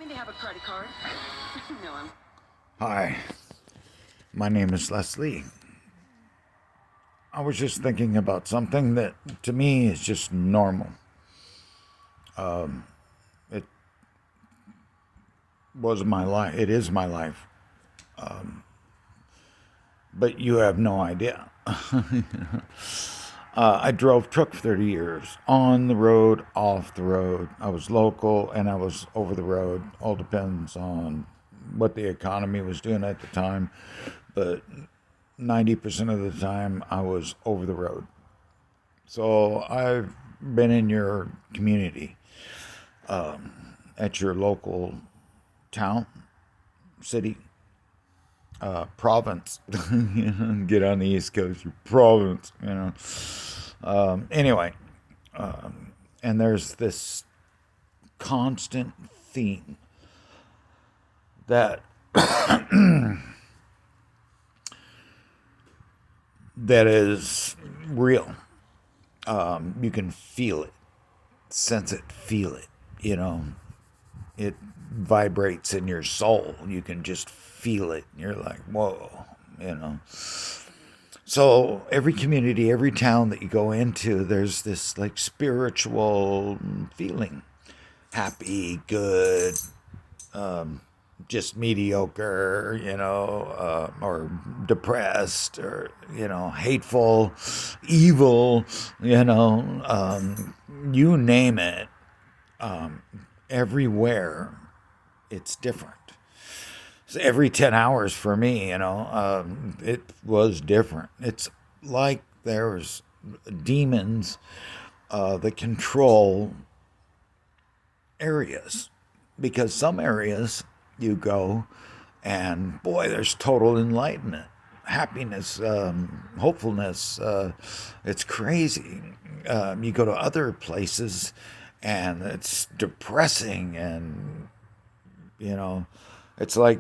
Maybe have a credit card. No, I'm. Hi, my name is Leslie. I was just thinking about something that to me is just normal. It was my life, it is my life, but you have no idea. I drove truck for 30 years, on the road, off the road. I was local and I was over the road. All depends on what the economy was doing at the time, but 90% of the time I was over the road. So I've been in your community, at your local town, city, province. Get on the East Coast, your province. Anyway, and there's this constant theme that that is real. You can feel it, sense it, feel it. You know, it vibrates in your soul. You can just feel it. You're like, whoa, you know. So every community, every town that you go into, there's this like spiritual feeling, happy, good, just mediocre, or depressed, or hateful, evil, you name it. Everywhere, it's different. So every 10 hours for me, it was different. It's like there's demons that control areas, because some areas you go and boy, there's total enlightenment, happiness, hopefulness. It's crazy. You go to other places and it's depressing, and it's like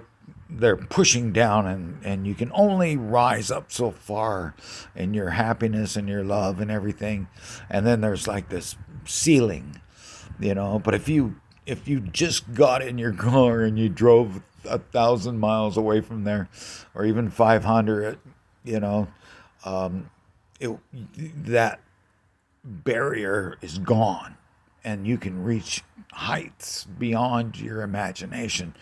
they're pushing down, and you can only rise up so far in your happiness and your love and everything, and then there's like this ceiling, but if you just got in your car and you drove 1,000 miles away from there, or even 500, you know it, that barrier is gone, and you can reach heights beyond your imagination.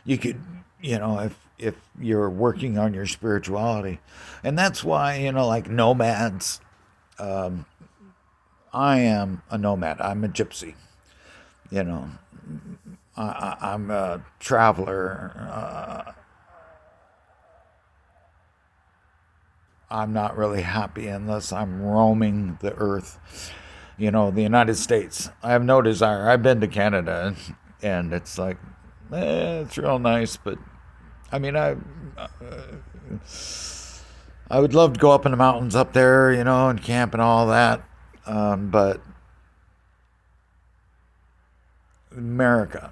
You could, if you're working on your spirituality, and that's why, like nomads. I am a nomad. I'm a gypsy. You know, I'm a traveler. I'm not really happy unless I'm roaming the earth. The United States. I have no desire. I've been to Canada, and it's like, it's real nice, but I mean, I would love to go up in the mountains up there, and camp and all that. But America,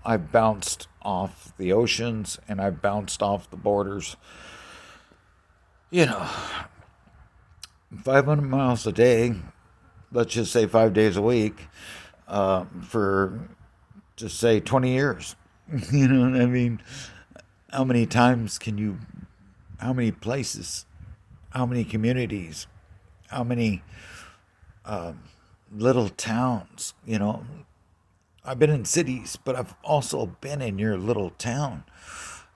I've bounced off the oceans and I've bounced off the borders. You know, 500 miles a day, let's just say 5 days a week, for just say 20 years. You know what I mean? How many times how many places, how many communities, how many little towns, I've been in cities, but I've also been in your little town.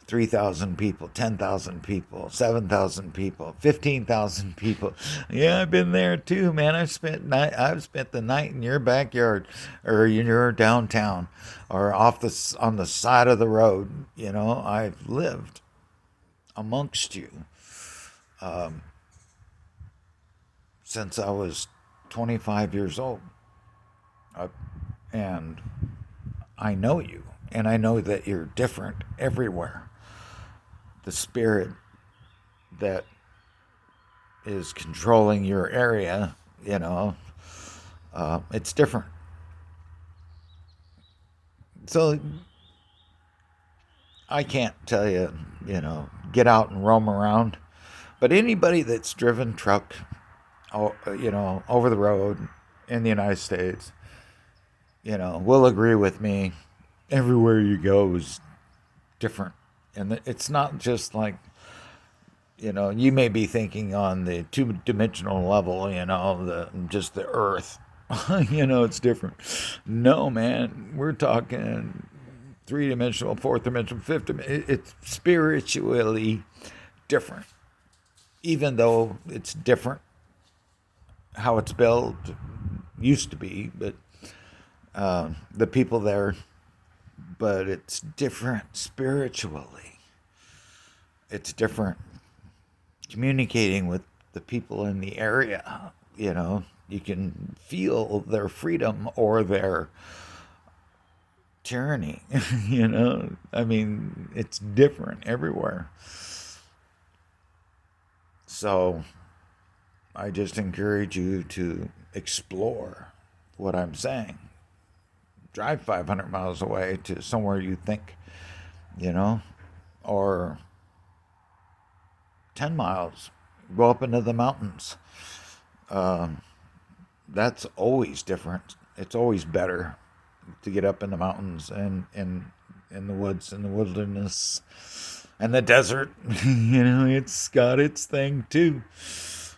3,000 people, 10,000 people, 7,000 people, 15,000 people. Yeah, I've been there too, man. I've spent the night in your backyard, or in your downtown, or on the side of the road. I've lived amongst you since I was 25 years old. And I know you, and I know that you're different everywhere. The spirit that is controlling your area, it's different. So I can't tell you, get out and roam around. But anybody that's driven truck, over the road in the United States, will agree with me. everywhere you go is different. And it's not just like, you may be thinking on the two-dimensional level, just the earth. It's different. No, man, we're talking three-dimensional, fourth dimensional, fifth dimensional. It's spiritually different, even though it's different how it's built used to be, but the people there, but it's different spiritually. It's different communicating with the people in the area. You can feel their freedom or their tyranny. I mean, it's different everywhere. So I just encourage you to explore what I'm saying. Drive 500 miles away to somewhere you think, or 10 miles. Go up into the mountains. That's always different. It's always better to get up in the mountains and in the woods and the wilderness and the desert. It's got its thing too.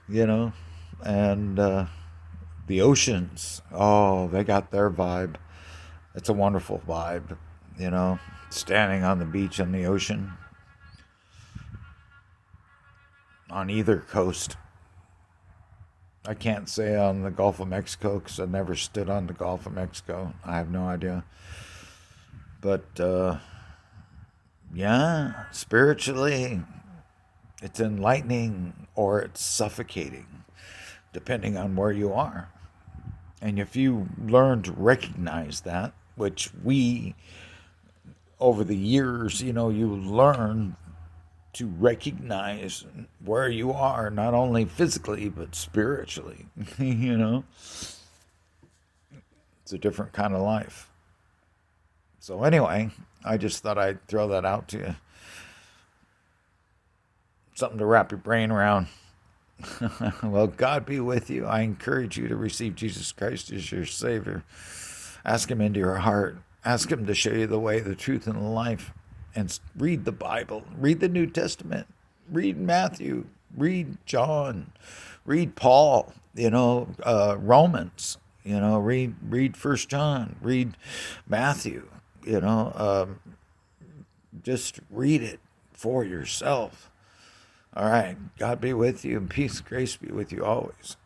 And the oceans. Oh, they got their vibe. It's a wonderful vibe. Standing on the beach in the ocean on either coast. I can't say on the Gulf of Mexico because I never stood on the Gulf of Mexico. I have no idea. But, yeah, spiritually, it's enlightening or it's suffocating, depending on where you are. And if you learn to recognize that, which we, over the years, you learn to recognize where you are, not only physically, but spiritually. It's a different kind of life. So anyway, I just thought I'd throw that out to you. Something to wrap your brain around. Well, God be with you. I encourage you to receive Jesus Christ as your Savior. Ask Him into your heart. Ask Him to show you the way, the truth, and the life. And read the Bible. Read the New Testament. Read Matthew. Read John. Read Paul. Romans. Read First John. Read Matthew. Just read it for yourself. All right. God be with you, and peace and grace be with you always.